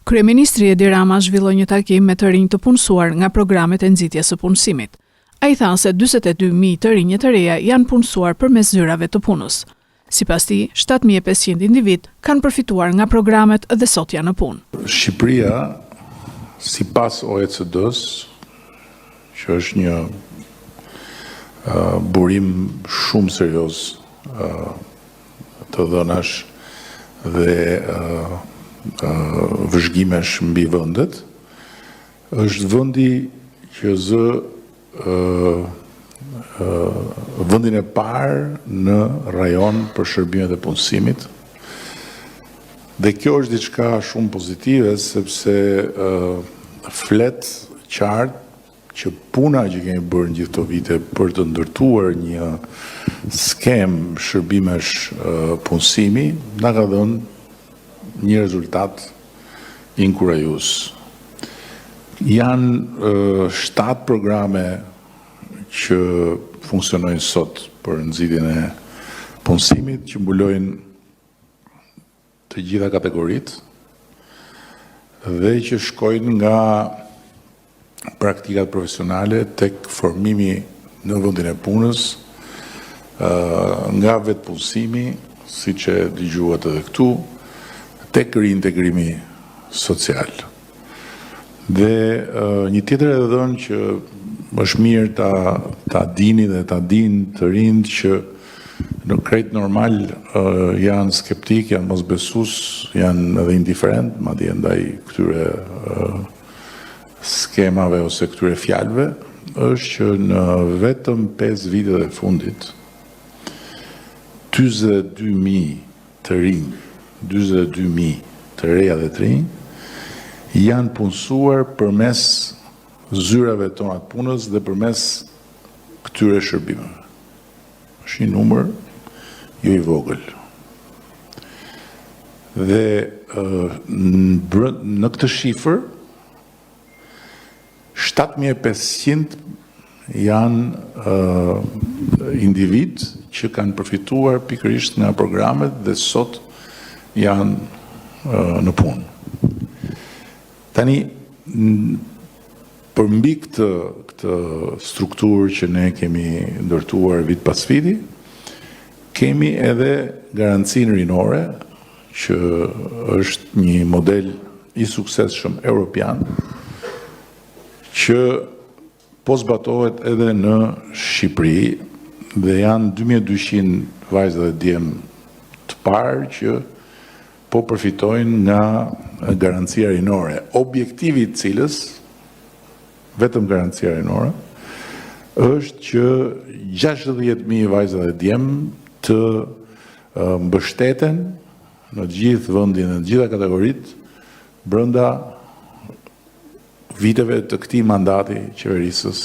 Kryeministri Edi Rama zhvilloi një takim me të rinj të punësuar nga programet e nxitjes së punësimit. Ai tha se 42.000 të rinj të reja janë punësuar përmes zyrave të punës. Sipas tij, 7.500 individ kanë përfituar nga programet dhe sot janë në punë. Shqipëria, sipas OECD-s, që është një burim shumë serioz të dhënash dhe vëzhgimesh mbi vendet, është vendi që zë vendin e parë në rajon për shërbimet e punësimit. Dhe kjo është diçka shumë pozitive, sepse flet qartë që puna që kemi bërë në gjithë këto vite për të ndërtuar një skem shërbimesh punësimi, na ka dhënë një rezultat inkurajues. Janë 7 programe që funksionojnë sot për nxitjen e punësimit, që mbulojnë të gjitha kategoritë dhe që shkojnë nga praktikat profesionale tek formimi në vendin e punës, nga vetpunësimi, siç e dëgjuat edhe këtu, tek reintegrimi social. Dhe një tjetër edhe dhënë që është mirë ta dini dhe ta dinë të rinjt që në krejt normal janë skeptik, janë mosbesues, janë edhe indiferent, madje ndaj këtyre skemave ose këtyre fjalëve, është që në vetëm 5 vitet e fundit 42.000 të rinj, 42.000 të reja dhe të rinj janë punësuar përmes zyrave tona të punës dhe përmes këtyre shërbimeve. Është një numër jo i vogël. Dhe në këtë shifër 7.500 janë individ që kanë përfituar pikërisht nga programet dhe sot janë në punë. Tani, përmbi këtë strukturë që ne kemi ndërtuar vit pas viti, kemi edhe garancinë rinore, që është një model i suksesshëm europian, që po zbatohet edhe në Shqipëri dhe janë 2200 vajzë dhe djemë të parë që po përfitojnë nga garancia rinore. Objektivi i cilës, vetëm garancia rinore, është që 60.000 vajzë dhe djemë të mbështeten në gjithë vendin, në gjitha kategoritë, brenda viteve të këtij mandati qeverisës